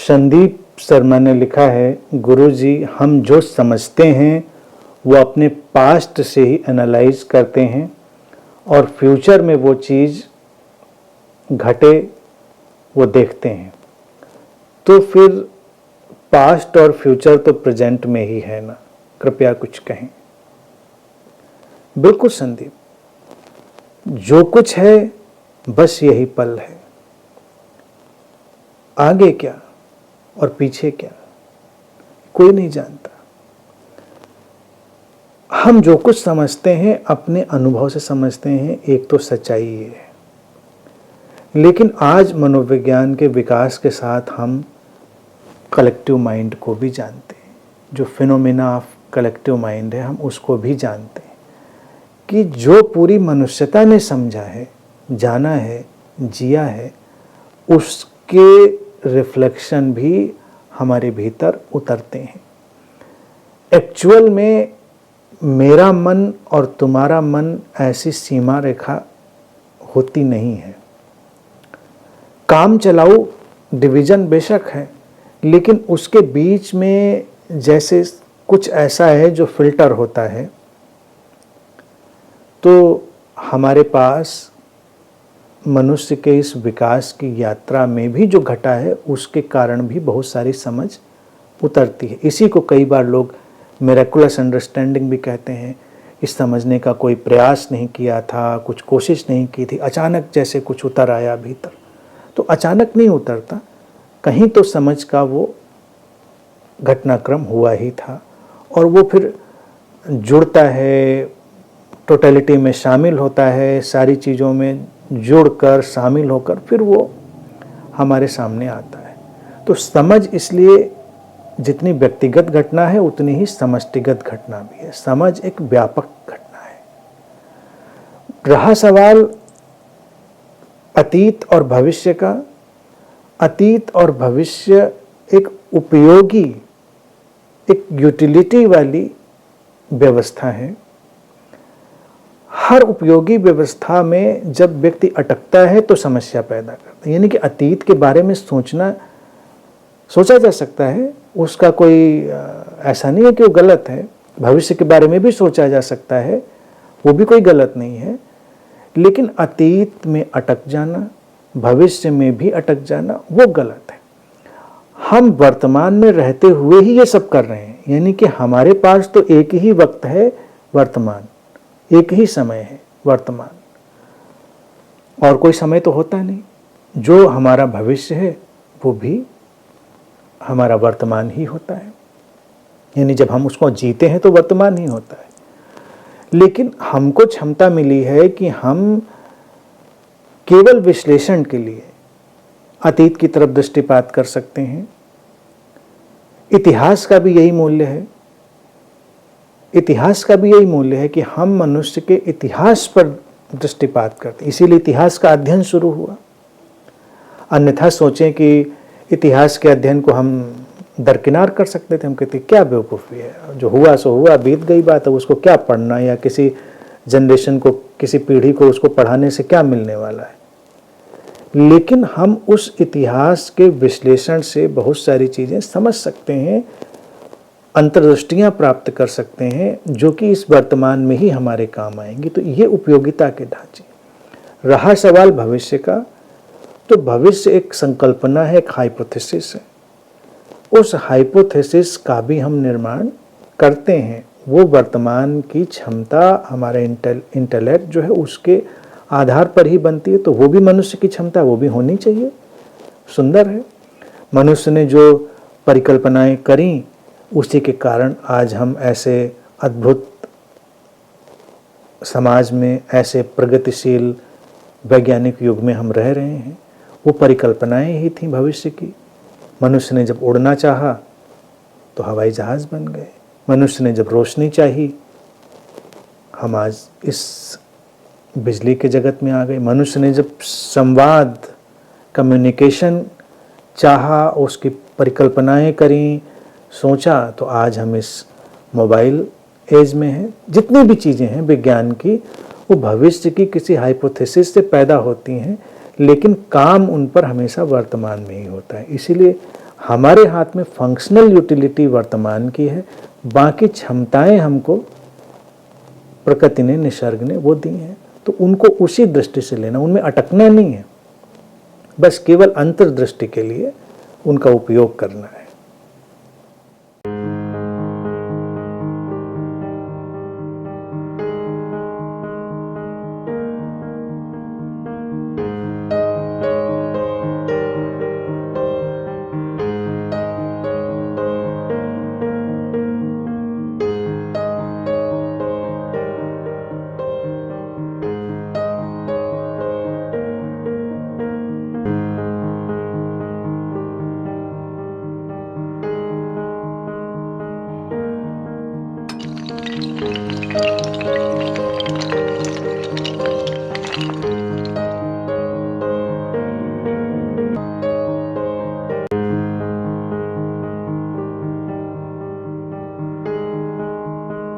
संदीप शर्मा ने लिखा है, गुरुजी हम जो समझते हैं वो अपने पास्ट से ही एनालाइज करते हैं और फ्यूचर में वो चीज़ घटे वो देखते हैं, तो फिर पास्ट और फ्यूचर तो प्रेजेंट में ही है ना, कृपया कुछ कहें। बिल्कुल संदीप, जो कुछ है बस यही पल है, आगे क्या और पीछे क्या कोई नहीं जानता। हम जो कुछ समझते हैं अपने अनुभव से समझते हैं, एक तो सच्चाई ये है। लेकिन आज मनोविज्ञान के विकास के साथ हम कलेक्टिव माइंड को भी जानते हैं, जो फिनोमेना ऑफ कलेक्टिव माइंड है हम उसको भी जानते हैं कि जो पूरी मनुष्यता ने समझा है, जाना है, जिया है, उसके रिफ्लेक्शन भी हमारे भीतर उतरते हैं। एक्चुअल में मेरा मन और तुम्हारा मन ऐसी सीमा रेखा होती नहीं है। काम चलाऊ डिवीज़न बेशक है, लेकिन उसके बीच में जैसे कुछ ऐसा है जो फिल्टर होता है। तो हमारे पास मनुष्य के इस विकास की यात्रा में भी जो घटा है उसके कारण भी बहुत सारी समझ उतरती है। इसी को कई बार लोग मिरेकुलस अंडरस्टैंडिंग भी कहते हैं। इस समझने का कोई प्रयास नहीं किया था, कुछ कोशिश नहीं की थी, अचानक जैसे कुछ उतर आया भीतर। तो अचानक नहीं उतरता, कहीं तो समझ का वो घटनाक्रम हुआ ही था और वो फिर जुड़ता है, टोटलिटी में शामिल होता है, सारी चीज़ों में जुड़कर शामिल होकर फिर वो हमारे सामने आता है। तो समझ इसलिए जितनी व्यक्तिगत घटना है उतनी ही समष्टिगत घटना भी है। समझ एक व्यापक घटना है। रहा सवाल अतीत और भविष्य का, अतीत और भविष्य एक उपयोगी, एक यूटिलिटी वाली व्यवस्था है। हर उपयोगी व्यवस्था में जब व्यक्ति अटकता है तो समस्या पैदा करता है। यानी कि अतीत के बारे में सोचा जा सकता है, उसका कोई ऐसा नहीं है कि वो गलत है। भविष्य के बारे में भी सोचा जा सकता है, वो भी कोई गलत नहीं है। लेकिन अतीत में अटक जाना, भविष्य में भी अटक जाना, वो गलत है। हम वर्तमान में रहते हुए ही ये सब कर रहे हैं। यानी कि हमारे पास तो एक ही वक्त है वर्तमान, एक ही समय है वर्तमान, और कोई समय तो होता नहीं। जो हमारा भविष्य है वो भी हमारा वर्तमान ही होता है। यानी जब हम उसको जीते हैं तो वर्तमान ही होता है। लेकिन हमको क्षमता मिली है कि हम केवल विश्लेषण के लिए अतीत की तरफ दृष्टिपात कर सकते हैं। इतिहास का भी यही मूल्य है। इतिहास का भी यही मूल्य है कि हम मनुष्य के इतिहास पर दृष्टिपात करते हैं, इसीलिए इतिहास का अध्ययन शुरू हुआ। अन्यथा सोचें कि इतिहास के अध्ययन को हम दरकिनार कर सकते थे। हम कहते क्या बेवकूफ़ी है, जो हुआ सो हुआ, बीत गई बात है, उसको क्या पढ़ना, या किसी जनरेशन को, किसी पीढ़ी को उसको पढ़ाने से क्या मिलने वाला है। लेकिन हम उस इतिहास के विश्लेषण से बहुत सारी चीज़ें समझ सकते हैं, अंतर्दृष्टियाँ प्राप्त कर सकते हैं, जो कि इस वर्तमान में ही हमारे काम आएंगी। तो ये उपयोगिता के ढांचे। रहा सवाल भविष्य का, तो भविष्य एक संकल्पना है, एक हाइपोथेसिस है। उस हाइपोथेसिस का भी हम निर्माण करते हैं। वो वर्तमान की क्षमता, हमारा इंटेलेक्ट जो है उसके आधार पर ही बनती है। तो वो भी मनुष्य की क्षमता, वो भी होनी चाहिए। सुंदर है। मनुष्य ने जो परिकल्पनाएं करी उसी के कारण आज हम ऐसे अद्भुत समाज में, ऐसे प्रगतिशील वैज्ञानिक युग में हम रह रहे हैं। वो परिकल्पनाएं ही थी भविष्य की। मनुष्य ने जब उड़ना चाहा तो हवाई जहाज़ बन गए। मनुष्य ने जब रोशनी चाही, हम आज इस बिजली के जगत में आ गए। मनुष्य ने जब संवाद, कम्युनिकेशन चाहा, उसकी परिकल्पनाएं करी, सोचा, तो आज हम इस मोबाइल एज में हैं। जितनी भी चीज़ें हैं विज्ञान की, वो भविष्य की किसी हाइपोथेसिस से पैदा होती हैं, लेकिन काम उन पर हमेशा वर्तमान में ही होता है। इसीलिए हमारे हाथ में फंक्शनल यूटिलिटी वर्तमान की है, बाकी क्षमताएं हमको प्रकृति ने, निसर्ग ने वो दी हैं। तो उनको उसी दृष्टि से लेना, उनमें अटकना नहीं है, बस केवल अंतर्दृष्टि के लिए उनका उपयोग करना है।